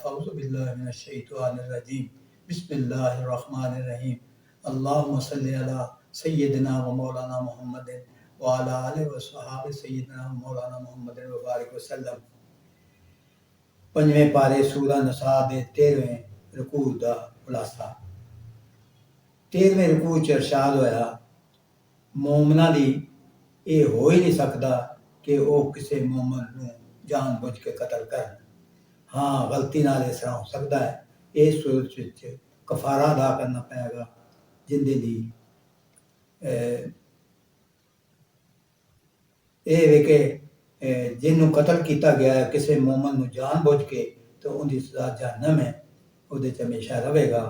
اعوذ باللہ من الشیطان الرجیم بسم اللہ الرحمن الرحیم اللہم صلی علی سیدنا و مولانا محمد وعلی آلہ و صحابہ سیدنا مولانا محمد وبارک وسلم۔ پنجویں پارے سورہ نساء دے 13ویں رکوع دا خلاصہ۔ 13ویں رکوع چ ارشاد ہویا مومناں دی یہ ہو ہی نہیں سکتا کہ وہ کسی مومن نو جان بوجھ کے قتل کرن۔ ہاں غلطی نال اس طرح ہو سکتا ہے، اس صورت وچ کفارہ ادا کرنا پائے گا جن دی اے وے کہ جنوں قتل کیتا گیا ہے کسی مومن نو جان بوجھ کے تو ان دی سزا جہنم ہے، وہ دے ہمیشہ رہے گا۔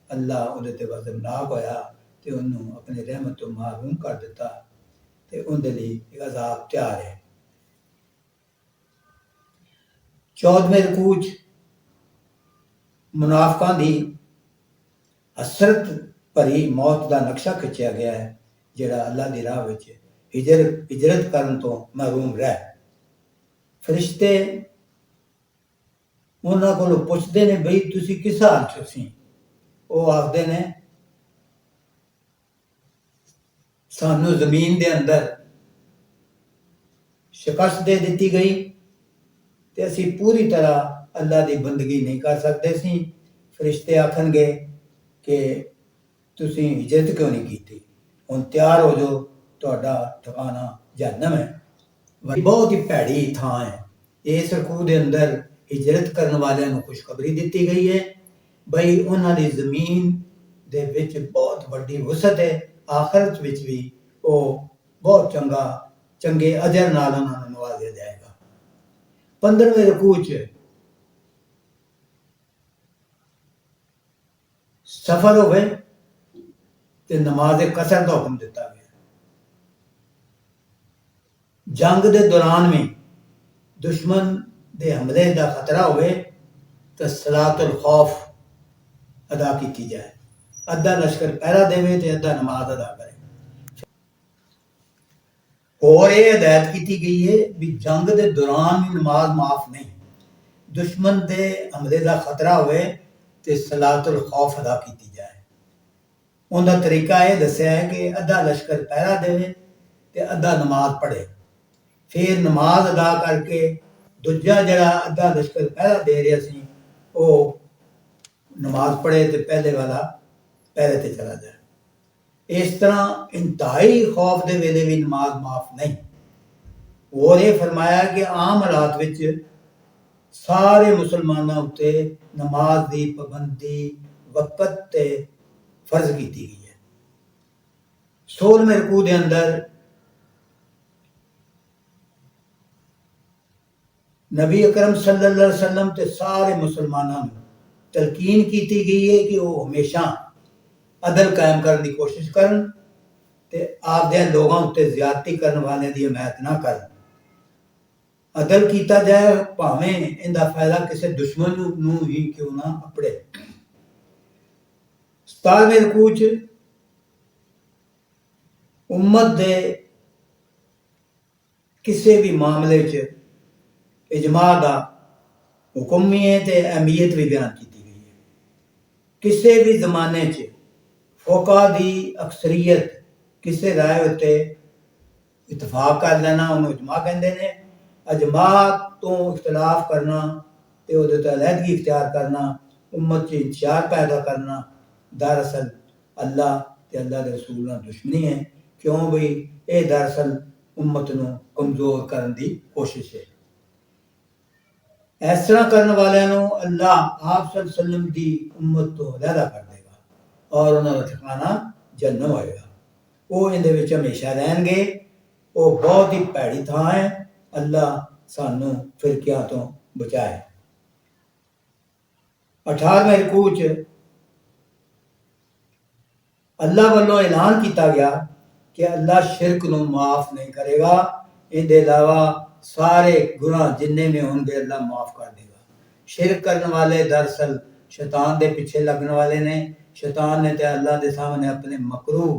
اللہ وہ تے غضبناک ہویا تے انہوں اپنی رحمت تو محروم کر دیتا تے ان دے لئی عذاب تیار ہے۔ 14ویں رکوع منافقاں دی حسرت بھری موت دا نقشہ کھچیا گیا ہے جڑا اللہ دی راہ وچ ہجرت کرن تو محروم رہ۔ فرشتے انہاں کولوں پوچھدے نے بھئی تسی کس حال چ سی؟ وہ آخدے نے سانوں زمین دے اندر شکست دے دیتی گئی تے اسی پوری طرح اللہ دی بندگی نہیں کر سکتے سی۔ فرشتے آکھن گے کہ تسی ہجرت کیوں نہیں کیتی، ہن تیار ہو جو تہاڈا ٹھکانہ جہنم ہے۔ بہت ہی بھیڑی تھاں ہے۔ اس رکوع دے اندر ہجرت کرن والیاں نوں خوشخبری دتی گئی ہے بھئی انہاں دی زمین دے وچ بہت بڑی وسعت ہے، آخرت وچ بھی وہ بہت چنگے اجر نال انہاں نوں نوازیا جائے گا۔ 15ویں رکوع چ سفر ہوئے تے نماز قصر دا حکم دیتا گیا۔ جنگ دے دوران میں دشمن دے حملے دا خطرہ ہوئے تو صلاۃ الخوف ادا کیتی جائے، ادھا لشکر پہرا دے تے ادھا نماز ادا کرے۔ اور یہ ہدایت کیتی گئی ہے بھی جنگ دے دوران بھی نماز معاف نہیں، دشمن دے حملے دا خطرہ ہوئے تے صلاۃ الخوف ادا کیتی جائے۔ ان دا طریقہ یہ دسیا ہے کہ ادھا لشکر پہرا دے تے ادھا نماز پڑھے، پھر نماز ادا کر کے دوجا جڑا ادھا لشکر پہرا دے رہا سی وہ نماز پڑھے تے پہلے والا پہلے تے چلا جائے۔ اس طرح انتہائی خوف دے ویلے بھی نماز معاف نہیں۔ اور یہ فرمایا کہ عام حالات وچ سارے مسلمانوں اتے نماز دی پابندی وقت تے فرض کیتی گئی ہے۔ 16ویں رکوع دے اندر نبی اکرم صلی اللہ علیہ وسلم تے سارے مسلمانوں نے تلقین کیتی گئی ہے کہ وہ ہمیشہ عدل قائم کرنے کی کوشش کرن تے آپ دے لوگوں تے زیادتی کرنے والے دی حمایت نہ کرن۔ عدل کیتا جائے بھاویں ان دا فائدہ کسی دشمن نو ہی کیوں نہ اپڑے۔ 17ویں رکوع چ امت دے کسی بھی معاملے چ اجماع دا حکم بھی ہے تے اہمیت بھی بیان کیتی گئی ہے۔ کسی بھی زمانے چ فقہ دی اکثریت کسی رائے اتے اتفاق کر لینا انہوں اجماع کہندے نے۔ اجماع تو اختلاف کرنا تے وہ تے علیحدگی اختیار کرنا امت چ انتشار پیدا کرنا دراصل اللہ تے اللہ دے رسول نال دشمنی ہے، کیوں بھئی اے دراصل امت نو کمزور کرن دی کوشش ہے۔ اس طرح کرنے والوں نو اللہ آپ صلی اللہ علیہ وسلم دی امت تو علیحدہ کر دے گا اور انہوں کا ٹھکانہ جہنم ہوئے گا، وہ ان دے وچ ہمیشہ رہن گے۔ وہ بہت ہی بھیڑی تھاں ہے، اللہ سانوں فرقیاں تو بچائے۔ 18ویں رکوع چ اللہ والوں اعلان کیتا گیا کہ اللہ شرک نو معاف نہیں کرے گا، ان دے علاوہ سارے گناہ جننے میں ہوں گے اللہ معاف کر دے گا۔ شرک کرنے والے دراصل شیطان دے پیچھے لگنے والے نے۔ شیطان نے تے اللہ دے سامنے اپنے مکروہ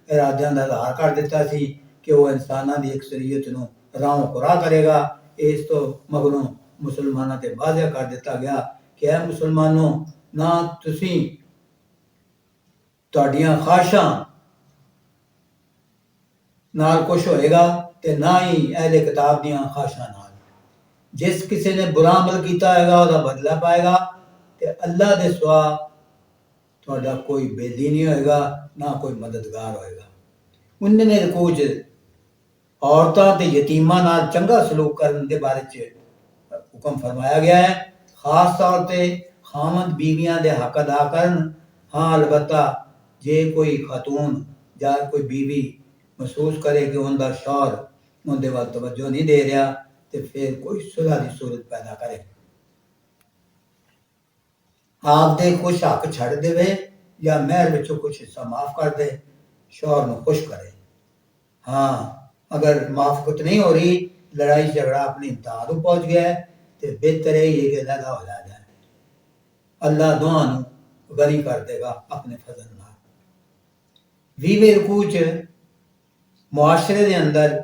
ارادیاں دا اظہار کر دیتا سی کہ وہ انساناں دی اکثریت نو راہوں قرا کرے گا۔ اس تو مگروں مسلماناں تے واضح کر دیتا گیا کہ اے مسلمانوں نہ تسی ਤੁਹਾਡੀਆਂ ਖਾਸ਼ਾਂ ਨਾਲ ਕੁਛ ਹੋਏਗਾ ਤੇ ਨਾ ਹੀ ਅਹਿਲੇ ਕਿਤਾਬ ਦੀਆਂ ਖਾਸ਼ਾਂ ਨਾਲ। ਜਿਸ ਕਿਸੇ ਨੇ ਬੁਰਾ ਅਮਲ ਕੀਤਾ ਹੋਏਗਾ ਉਹਦਾ ਬਦਲਾ ਪਾਏਗਾ ਤੇ ਅੱਲਾ ਦੇ ਸਿਵਾ ਤੁਹਾਡਾ ਕੋਈ ਬੇਲੀ ਨਹੀਂ ਹੋਏਗਾ, ਨਾ ਕੋਈ ਮਦਦਗਾਰ ਹੋਏਗਾ। ਉਹਨਾਂ ਨੇ ਰਕੂਅ 'ਚ ਔਰਤਾਂ ਤੇ ਯਤੀਮਾਂ ਨਾਲ ਚੰਗਾ ਸਲੂਕ ਕਰਨ ਦੇ ਬਾਰੇ 'ਚ ਹੁਕਮ ਫਰਮਾਇਆ ਗਿਆ ਹੈ। ਖਾਸ ਤੌਰ ਤੇ ਖਾਮਦ ਬੀਵੀਆਂ ਦੇ ਹੱਕ ਅਦਾ ਕਰਨ। ਹਾਂ ਅਲਬਤہ ਜੇ ਕੋਈ ਖਾਤੂਨ ਜਾਂ ਕੋਈ ਬੀਵੀ ਮਹਿਸੂਸ ਕਰੇ ਕਿ ਉਹਦਾ ਸ਼ੌਹਰ ਉਹਦੇ ਵੱਲ ਤਵੱਜੋ ਨਹੀਂ ਦੇ ਰਿਹਾ ਤੇ ਫਿਰ ਕੋਈ ਸੁਲ੍ਹਾ ਦੀ ਸੂਰਤ ਪੈਦਾ ਕਰੇ। ਆਪ ਦੇ ਕੁਛ ਹੱਕ ਛੱਡ ਦੇਵੇ ਜਾਂ ਮਹਿਰ ਵਿੱਚੋਂ ਕੁਛ ਹਿੱਸਾ ਮਾਫ ਕਰ ਦੇ, ਸ਼ੌਹਰ ਨੂੰ ਖੁਸ਼ ਕਰੇ। ਹਾਂ ਅਗਰ ਮਾਫਕਤ ਨਹੀਂ ਹੋ ਰਹੀ, ਲੜਾਈ ਝਗੜਾ ਆਪਣੀ ਇੰਤਹਾ ਨੂੰ ਪਹੁੰਚ ਗਿਆ ਹੈ ਤੇ ਬਿਹਤਰ ਇਹ ਹੈ ਕਿ ਲਗਾ ਹੋ ਜਾਏ। ਅੱਲਾ ਦੋਹਾਂ ਨੂੰ ਗਨੀ ਕਰ ਦੇਗਾ ਆਪਣੇ ਫਜ਼ਲ ਨਾਲ। 20ਵੇਂ ਰਕੂਅ 'ਚ ਮੁਆਸ਼ਰੇ ਦੇ ਅੰਦਰ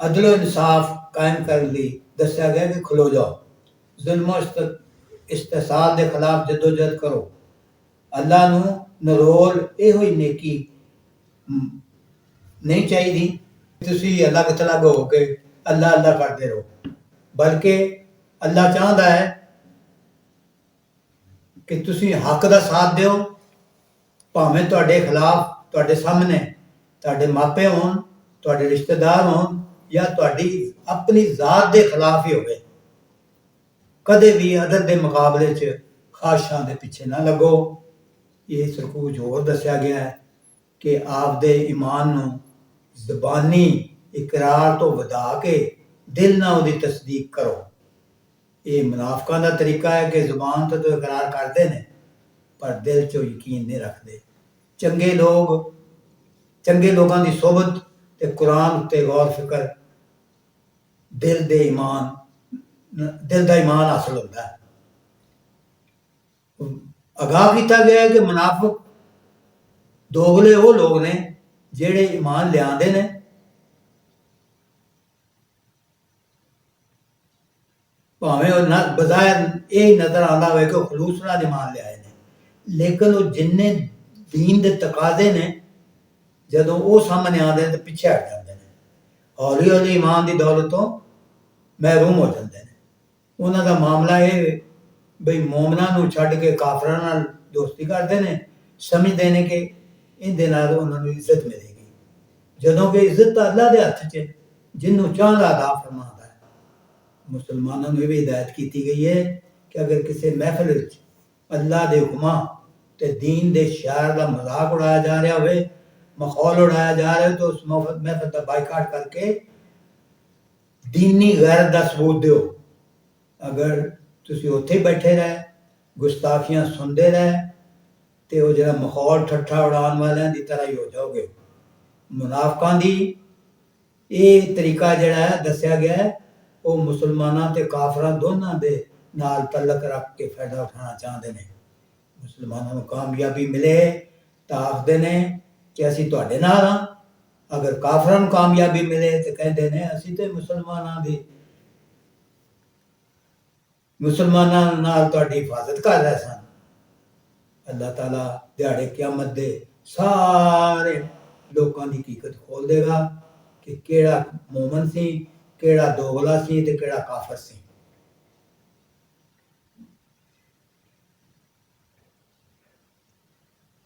ਅਦਲ ਇਨਸਾਫ ਕਾਇਮ ਕਰਨ ਲਈ ਦੱਸਿਆ ਗਿਆ ਕਿ ਖਲੋ ਜਾਓ, ਜ਼ੁਲਮ ਇਸਤਸਾਲ ਦੇ ਖਿਲਾਫ ਜਦੋਜਹਿਦ ਕਰੋ। ਅੱਲਾ ਨੂੰ ਨਰੋਲ ਇਹੋ ਹੀ ਨੇਕੀ ਨਹੀਂ ਚਾਹੀਦੀ ਤੁਸੀਂ ਅਲੱਗ ਥਲੱਗ ਹੋ ਕੇ ਅੱਲਾ ਅੱਲਾ ਕਰਦੇ ਰਹੋ, ਬਲਕਿ ਅੱਲਾ ਚਾਹੁੰਦਾ ਹੈ ਕਿ ਤੁਸੀਂ ਹੱਕ ਦਾ ਸਾਥ ਦਿਓ, ਭਾਵੇਂ ਤੁਹਾਡੇ ਖਿਲਾਫ ਤੁਹਾਡੇ ਸਾਹਮਣੇ ਤੁਹਾਡੇ ਮਾਪੇ ਹੋਣ, ਤੁਹਾਡੇ ਰਿਸ਼ਤੇਦਾਰ ਹੋਣ ਜਾਂ ਤੁਹਾਡੀ ਆਪਣੀ ਜ਼ਾਤ ਦੇ ਖਿਲਾਫ ਹੀ ਹੋਵੇ। ਕਦੇ ਵੀ ਅਦਲ ਦੇ ਮੁਕਾਬਲੇ 'ਚ ਖਾਸ਼ਾਂ ਦੇ ਪਿੱਛੇ ਨਾ ਲੱਗੋ। ਇਸ ਰਕੂਅ 'ਚ ਹੋਰ ਦੱਸਿਆ ਗਿਆ ਹੈ ਕਿ ਆਪ ਦੇ ਈਮਾਨ ਨੂੰ ਜ਼ਬਾਨੀ ਇਕਰਾਰ ਤੋਂ ਵਧਾ ਕੇ ਦਿਲ ਨਾਲ ਉਹਦੀ ਤਸਦੀਕ ਕਰੋ। ਇਹ ਮੁਨਾਫਿਕਾਂ ਦਾ ਤਰੀਕਾ ਹੈ ਕਿ ਜ਼ੁਬਾਨ ਤੋਂ ਤਾਂ ਇਕਰਾਰ ਕਰਦੇ ਨੇ ਪਰ ਦਿਲ 'ਚੋਂ ਯਕੀਨ ਨਹੀਂ ਰੱਖਦੇ। ਚੰਗੇ ਲੋਕਾਂ ਦੀ ਸੋਬਤ ਤੇ ਕੁਰਾਨ ਉੱਤੇ ਗੌਰ ਫਿਕਰ ਦਿਲ ਦਾ ਈਮਾਨ ਹਾਸਲ ਹੁੰਦਾ ਹੈ। ਅਗਾਹ ਕੀਤਾ ਗਿਆ ਹੈ ਕਿ ਮੁਨਾਫਿਕ ਦੋਗਲੇ ਉਹ ਲੋਕ ਨੇ ਜਿਹੜੇ ਈਮਾਨ ਲਿਆਂਦੇ ਨੇ ਭਾਵੇਂ ਉਹ ਬਜ਼ਾਹਿਰ ਇਹ ਨਜ਼ਰ ਆਉਂਦਾ ਹੋਵੇ ਕਿ ਉਹ ਖਲੂਸ ਨਾਲ ਈਮਾਨ ਲਿਆਏ ਨੇ, ਲੇਕਿਨ ਉਹ ਜਿੰਨੇ ਦੀਨ ਦੇ ਤਕਾਜ਼ੇ ਨੇ ਜਦੋਂ ਉਹ ਸਾਹਮਣੇ ਆਉਂਦੇ ਨੇ ਤਾਂ ਪਿੱਛੇ ਹਟ ਜਾਂਦੇ ਨੇ, ਹੌਲੀ ਹੌਲੀ ਈਮਾਨ ਦੀ ਦੌਲਤ ਤੋਂ ਮਹਿਰੂਮ ਹੋ ਜਾਂਦੇ ਨੇ। ਉਹਨਾਂ ਦਾ ਮਾਮਲਾ ਇਹ ਬਈ ਮੋਮਨਾਂ ਨੂੰ ਛੱਡ ਕੇ ਕਾਫਰਾਂ ਨਾਲ ਦੋਸਤੀ ਕਰਦੇ ਨੇ, ਸਮਝਦੇ ਨੇ ਕਿ ਇਹਦੇ ਨਾਲ ਉਹਨਾਂ ਨੂੰ ਇੱਜ਼ਤ ਮਿਲੇਗੀ, ਜਦੋਂ ਕਿ ਇੱਜ਼ਤ ਤਾਂ ਅੱਲਾ ਦੇ ਹੱਥ 'ਚ ਜਿਹਨੂੰ ਚਾਹੁੰਦਾ ਅਤਾ ਫਰਮਾਉਂਦਾ ਹੈ। ਮੁਸਲਮਾਨਾਂ ਨੂੰ ਇਹ ਵੀ ਹਦਾਇਤ ਕੀਤੀ ਗਈ ਹੈ ਕਿ ਅਗਰ ਕਿਸੇ ਮਹਿਫਿਲ ਵਿੱਚ ਅੱਲਾ ਦੇ ਹੁਕਮਾਂ ਤੇ ਦੀਨ ਦੇ ਸ਼ਿਆਰ ਦਾ ਮਜ਼ਾਕ ਉਡਾਇਆ ਜਾ ਰਿਹਾ ਹੋਵੇ, ਮਖੌਲ ਉਡਾਇਆ ਜਾ ਰਿਹਾ ਤਾਂ ਉਸ ਮਹਿਫਿਲ ਦਾ ਬਾਈਕਾਟ ਕਰਕੇ ਦੀਨੀ ਗੈਰਤ ਦਾ ਸਬੂਤ ਦਿਓ। ਅਗਰ ਤੁਸੀਂ ਉੱਥੇ ਬੈਠੇ ਰਹੇ ਗੁਸਤਾਖੀਆਂ ਸੁਣਦੇ ਰਹੇ ਤੇ ਉਹ ਜਿਹੜਾ ਮਖੌਲ ਠੱਠਾ ਉਡਾਉਣ ਵਾਲਿਆਂ ਦੀ ਤਰ੍ਹਾਂ ਹੀ ਹੋ ਜਾਓਗੇ। ਮੁਨਾਫਿਕਾਂ ਦੀ ਇਹ ਤਰੀਕਾ ਜਿਹੜਾ ਹੈ ਦੱਸਿਆ ਗਿਆ ਹੈ, ਉਹ ਮੁਸਲਮਾਨਾਂ ਤੇ ਕਾਫਰਾਂ ਦੋਨਾਂ ਦੇ ਨਾਲ ਤਲਕ ਰੱਖ ਕੇ ਫਾਇਦਾ ਉਠਾਉਣਾ ਚਾਹੁੰਦੇ ਨੇ। ਮੁਸਲਮਾਨਾਂ ਨੂੰ ਕਾਮਯਾਬੀ ਮਿਲੇ ਤਾਂ ਆਖਦੇ ਨੇ ਕਿ ਅਸੀਂ ਤੁਹਾਡੇ ਨਾਲ ਹਾਂ, ਅਗਰ ਕਾਫਰਾਂ ਨੂੰ ਕਾਮਯਾਬੀ ਮਿਲੇ ਤਾਂ ਕਹਿੰਦੇ ਨੇ ਅਸੀਂ ਤੇ ਮੁਸਲਮਾਨਾਂ ਨਾਲ ਤੁਹਾਡੀ ਹਿਫਾਜ਼ਤ ਕਰ ਰਹੇ ਸਨ। ਅੱਲਾਹ ਤਾਲਾ ਦਿਹਾੜੇ ਕਿਆਮਤ ਦੇ ਸਾਰੇ ਲੋਕਾਂ ਦੀ ਹਕੀਕਤ ਖੋਲ ਦੇਗਾ ਕਿ ਕਿਹੜਾ ਮੂਮਨ ਸੀ, ਕਿਹੜਾ ਦੋਗਲਾ ਸੀ ਤੇ ਕਿਹੜਾ ਕਾਫਰ ਸੀ।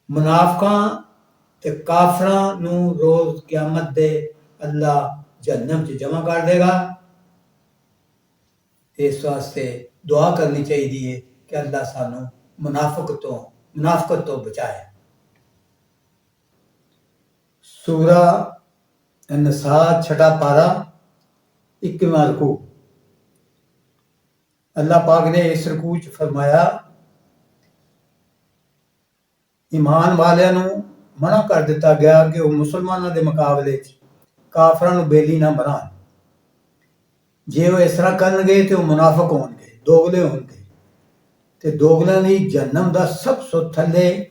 ਮੁਨਾਫਿਕਾਂ ਤੇ ਕਾਫਰਾਂ ਨੂੰ ਰੋਜ਼ ਕਿਆਮਤ ਦੇ ਅੱਲਾਹ ਜਹੰਨਮ 'ਚ ਜਮ੍ਹਾਂ ਕਰ ਦੇਗਾ। ਇਸ ਵਾਸਤੇ ਦੁਆ ਕਰਨੀ ਚਾਹੀਦੀ ਹੈ ਕਿ ਅੱਲਾਹ ਸਾਨੂੰ ਮੁਨਾਫਿਕਤ ਤੋਂ ਬਚਾਏ। ਸੂਰਾ ਨਿਸਾ 6 ਪਾਰਾ 21ਵਾਂ ਰਕੂ। ਅੱਲਾਹ ਪਾਕ ਨੇ ਇਸ ਰਕੂ 'ਚ ਫਰਮਾਇਆ ਈਮਾਨ ਵਾਲਿਆਂ ਨੂੰ ਮਨਾ ਕਰ ਦਿੱਤਾ ਗਿਆ ਕਿ ਉਹ ਮੁਸਲਮਾਨਾਂ ਦੇ ਮੁਕਾਬਲੇ 'ਚ ਕਾਫਰਾਂ ਨੂੰ ਬੇਲੀ ਨਾ ਬਣਾਉਣ। ਜੇ ਉਹ ਇਸ ਤਰ੍ਹਾਂ ਕਰਨਗੇ ਤੇ ਉਹ ਮੁਨਾਫਿਕ ਹੋਣਗੇ, ਦੋਗਲੇ ਹੋਣਗੇ ਤੇ ਦੋਗਲਿਆਂ ਦੀ ਜਹੰਨਮ ਦਾ ਸਭ ਤੋਂ ਥੱਲੇ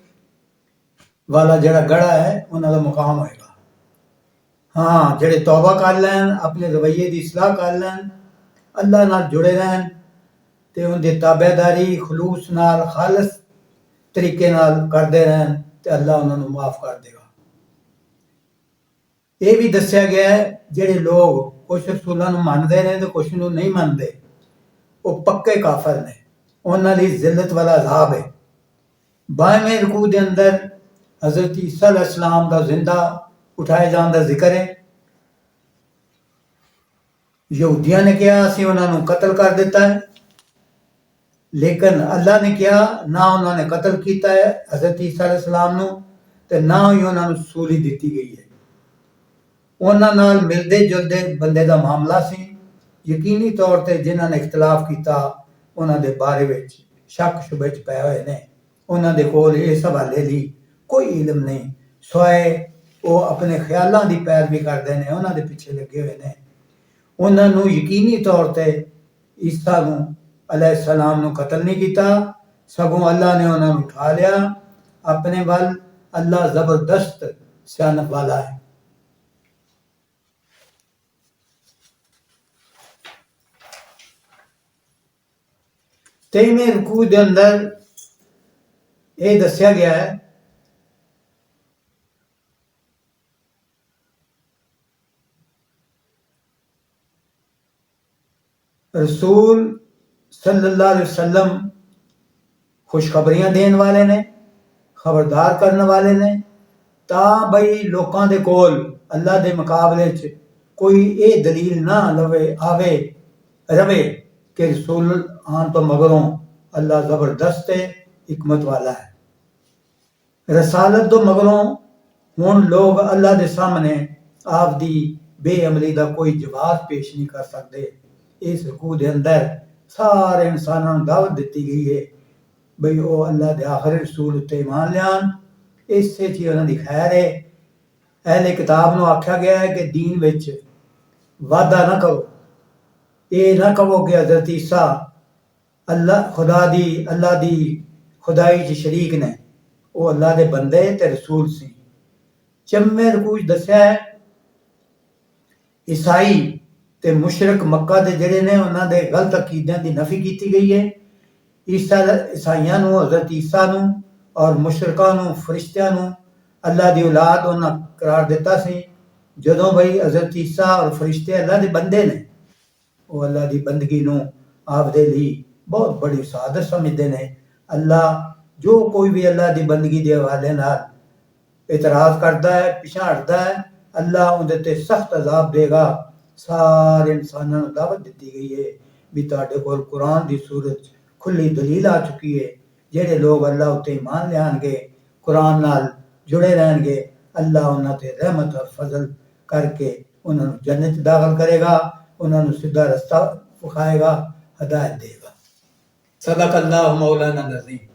ਵਾਲਾ ਜਿਹੜਾ ਗੜਾ ਹੈ ਉਹਨਾਂ ਦਾ ਮੁਕਾਮ ਹੋਏਗਾ। ਹਾਂ, ਜਿਹੜੇ ਤੌਬਾ ਕਰ ਲੈਣ, ਆਪਣੇ ਰਵੱਈਏ ਦੀ ਇਸਲਾਹ ਕਰ ਲੈਣ, ਅੱਲਾਹ ਨਾਲ ਜੁੜੇ ਰਹਿਣ ਤੇ ਉਹਦੀ ਤਾਬੇਦਾਰੀ ਖਲੂਸ ਨਾਲ ਖਾਲਸ ਤਰੀਕੇ ਨਾਲ ਕਰਦੇ ਰਹਿਣ ਤੇ ਅੱਲਾ ਉਹਨਾਂ ਨੂੰ ਮਾਫ ਕਰ ਦੇਗਾ। ਇਹ ਵੀ ਦੱਸਿਆ ਗਿਆ ਹੈ ਜਿਹੜੇ ਲੋਕ ਕੁਛ ਰਸੂਲਾਂ ਨੂੰ ਮੰਨਦੇ ਨੇ ਤੇ ਕੁਛ ਨੂੰ ਨਹੀਂ ਮੰਨਦੇ, ਉਹ ਪੱਕੇ ਕਾਫਰ ਨੇ, ਉਹਨਾਂ ਲਈ ਜ਼ਿਲਤ ਵਾਲਾ ਅਜ਼ਾਬ ਹੈ। 22ਵੇਂ ਰਕੂ ਦੇ ਅੰਦਰ حضرت عیسیٰ علیہ السلام ਦਾ ਜ਼ਿੰਦਾ ਉਠਾਏ ਜਾਣ ਦਾ ਜ਼ਿਕਰ ਹੈ। ਯਹੂਦੀਆਂ ਨੇ ਕਿਹਾ ਅਸੀਂ ਉਹਨਾਂ ਨੂੰ ਕਤਲ ਕਰ ਦਿੱਤਾ ਹੈ, ਲੇਕਿਨ ਅੱਲਾ ਨੇ ਕਿਹਾ ਨਾ ਉਹਨਾਂ ਨੇ ਕਤਲ ਕੀਤਾ ਹੈ حضرت عیسیٰ علیہ السلام ਨੂੰ, ਤੇ ਨਾ ਹੀ ਉਹਨਾਂ ਨੂੰ ਸੂਲੀ ਦਿੱਤੀ ਗਈ ਹੈ। ਉਹਨਾਂ ਨਾਲ ਮਿਲਦੇ ਜੁਲਦੇ ਬੰਦੇ ਦਾ ਮਾਮਲਾ ਸੀ। ਯਕੀਨੀ ਤੌਰ ਤੇ ਜਿਨ੍ਹਾਂ ਨੇ ਇਖਤਲਾਫ ਕੀਤਾ ਉਹਨਾਂ ਦੇ ਬਾਰੇ ਵਿੱਚ ਸ਼ੱਕ ਸ਼ੁਬੇ 'ਚ ਪਏ ਹੋਏ ਨੇ। ਉਹਨਾਂ ਦੇ ਕੋਲ ਇਸ ਹਵਾਲੇ ਲਈ ਕੋਈ ਇਲਮ ਨਹੀਂ, ਸਿਵਾਏ ਉਹ ਆਪਣੇ ਖਿਆਲਾਂ ਦੀ ਪੈਰਵੀ ਕਰਦੇ ਨੇ, ਉਹਨਾਂ ਦੇ ਪਿੱਛੇ ਲੱਗੇ ਹੋਏ ਨੇ। ਉਹਨਾਂ ਨੂੰ ਯਕੀਨੀ ਤੌਰ ਤੇ ਈਸਾ ਨੂੰ ਅਲੈਹਿ ਸਲਾਮ ਨੂੰ ਕਤਲ ਨਹੀਂ ਕੀਤਾ, ਸਗੋਂ ਅੱਲਾ ਨੇ ਉਹਨਾਂ ਨੂੰ ਉਠਾ ਲਿਆ ਆਪਣੇ ਵੱਲ। ਅੱਲਾ ਜ਼ਬਰਦਸਤ ਸਿਆਣਪ ਵਾਲਾ ਹੈ। ਤੇਈਵੇਂ ਰਕੂ ਦੇ ਅੰਦਰ ਇਹ ਦੱਸਿਆ ਗਿਆ ਹੈ رسول صلی اللہ علیہ وسلم خوشخبریاں دین والے نے، خبردار کرنے والے نے، تا بھئی لوکاں دے کول اللہ دے مقابلے چ کوئی اے دلیل نہ آوے روے کہ رسول آن تو مگروں اللہ زبردست حکمت والا ہے۔ رسالت تو مگروں ہن لوگ اللہ دے سامنے آپ دی بے عملی دا کوئی جواز پیش نہیں کر سکتے۔ اس رکوع دے اندر سارے انسانوں کو دعوت دیتی گئی ہے بھئی وہ اللہ دے آخری رسول اتے ایمان لیان، اس سے چی انہوں دی خیر ہے۔ اہل کتاب نو آکھا گیا ہے کہ دین وچ وعدہ نہ کرو، یہ نہ کہو کہ حضرت عیسیٰ اللہ دی خدائی چ شریک نے، وہ اللہ دے بندے تے رسول سی۔ چمے رکوع دسیا ہے عیسائی تے مشرک مکہ دے جڑے نے انہاں دے غلط عقیدیاں دی نفی کیتی گئی ہے۔ عیسائیاں نو حضرت عیسیٰ نو اور مشرکاں نو فرشتیاں نو اللہ دی اولاد انہاں قرار دیتا سی، جدوں بھئی حضرت عیسیٰ اور فرشتے اللہ دے بندے نے، وہ اللہ دی بندگی نو آپ دے لی بہت بڑی سعادت سمجھدے نے۔ اللہ جو کوئی بھی اللہ دی بندگی دے حوالے نال اعتراض کردا ہے، پیچھے ہٹدا ہے، اللہ اندے تے سخت عذاب دے گا۔ سارے انسانوں کو دعوت دیتی گئی ہے بھی تہاڈے کول قرآن دی صورت کھلی دلیل آ چکی ہے، جہڑے لوگ اللہ اتے ایمان لیان گے، قرآن نال جڑے رہن گے، اللہ انہاں تے رحمت اور فضل کر کے انہاں نوں جنت داخل کرے گا، انہاں نوں سیدھا رستہ دکھائے گا، ہدایت دے گا۔ صدق اللہ مولانا العظیم۔